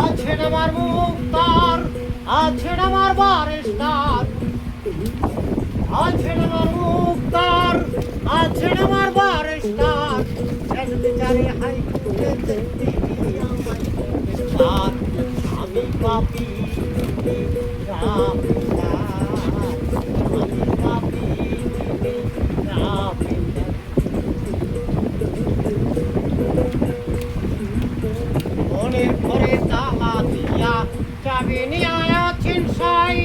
আছেন আমার মুক্তার, আছেন আমার বারেস্টার, আছেন আমার মুক্তার, আছেন আমার বারেস্টার, এক বিচারে হাইকোর্টে আমি পাপি মনের ঘরে তালা দিয়া চাবি নিয়ে আছেন সাই,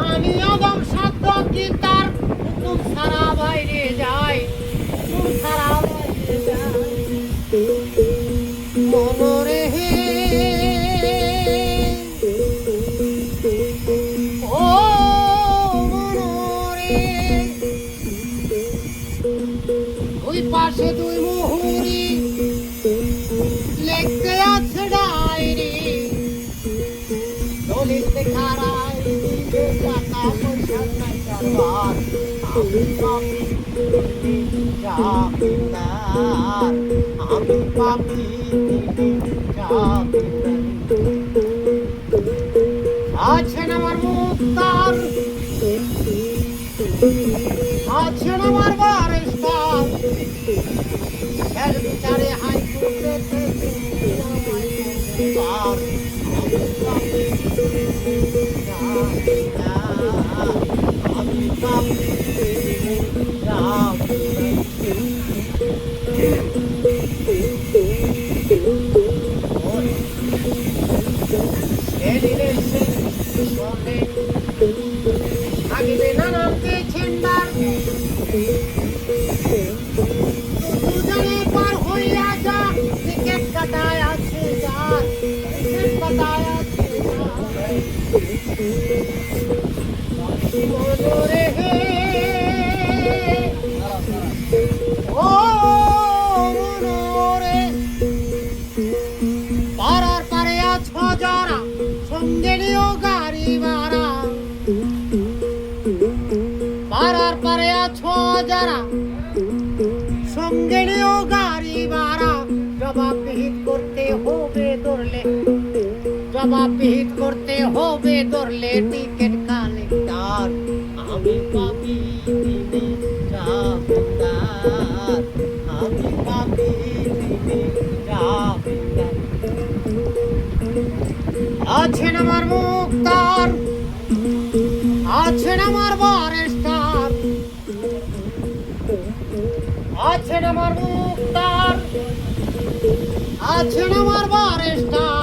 আমি অদম সাধ্য কি তার হুকুম ছাড়া বাইরে যাই, হুকুম ছাড়া বাইরে যাই। মনরে হে ও মনরে, ওই পাশে দুই মুহুরি লেখতে আছে ডায়েরি, দলিল খারাই দিবে টাকা পয়সা নাই কারবার, আমি পাপি জামিনদার, আমি পাপি জামিনদার। আছেন আমার মুক্তার, আছেন আমার বারেস্টার, এর বিচারে হাইকোর্টে আমি পাপি আগিবে নানান ছেন্ডার, দুজনে পার হইয়া যা, টিকেট কাটায় আছে যার, টিকেট কাটায় আছে মনরে হে ও মনরে, পাড়ার পারে আছো যারা সঙ্গে নিও গাড়ি ভাড়া, পাড়ার পারে আছো যারা সঙ্গে নিও গাড়ি ভাড়া, জবাবদিহি করতে হবে ধরলে, জবাবদিহি করতে হবে ধরলে টিকেট কালেক্টর, আমি পাপি জামিনদার, আমি পাপি জামিনদার। আছেন আমার মুক্তার, আছেন আমার বারেস্টার, আছেন আমার মুক্তার, আছেন আমার বারেস্টার।